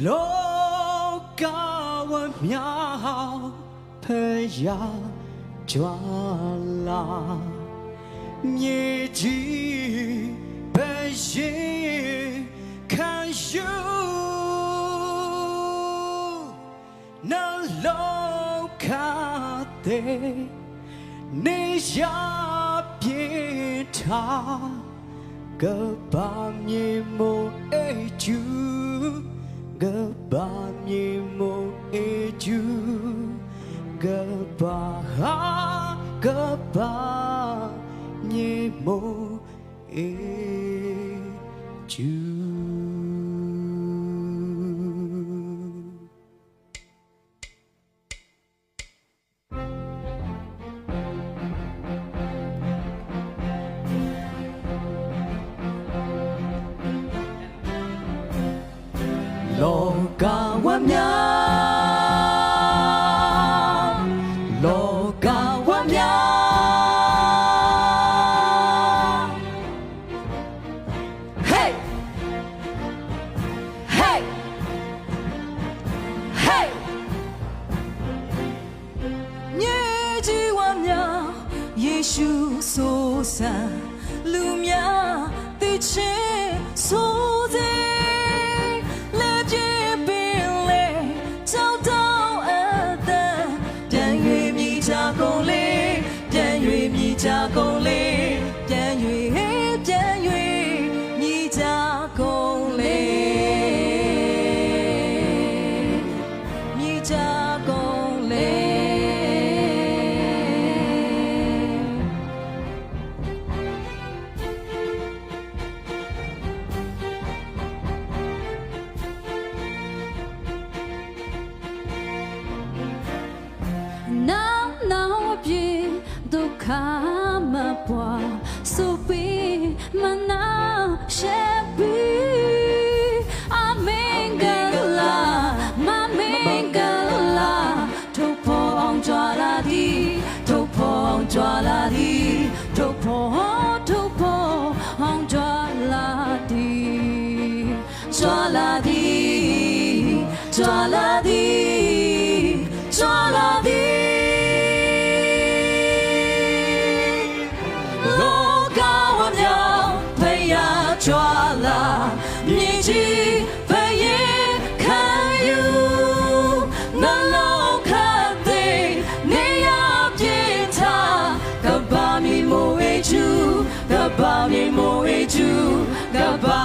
လောကဝမြောက်ဖယားကြွာလာမြေကြီးပဲရှိခံယူနှလုံးခါတဲ့နေရပြေထားကဘာမြေမို့အေကျူကဘာမြေမို့အေကျူကဘာဟာကဘာမြေမို့အေကျူလောကဝမြောက်လောကဝမြောက် Hey Hey Hey မြေကြီးဝမြောက်ယေရှုဆိုဆံလူများသိချင်းဆိုစေကြကုန်လေပြန်၍ပြန်၍ညီကြကုန်လေညီကြကုန်လေနောက်အပြေဒုက္ခမပွားဆိုပြီးမနာရှက်ပြီးအမင်္ဂလာမမင်္ဂလာထုတ်ဖော်အောင်ကြွာလာသည်ထုတ်ဖော်အောင်ကြွာလာသည်ထုတ်ဖော်အောင်ကြွာလာသည်ကြွာလာသည်ကြွာလာသည်ကြွာလာသည်ကြွာလာမြေကြီးပဲရင်ခံယူနှလုံးခတ်တဲ့နေရပြေထားကဘာမီမိုဝေချူကဘာမီမိုဝေချူကဘာ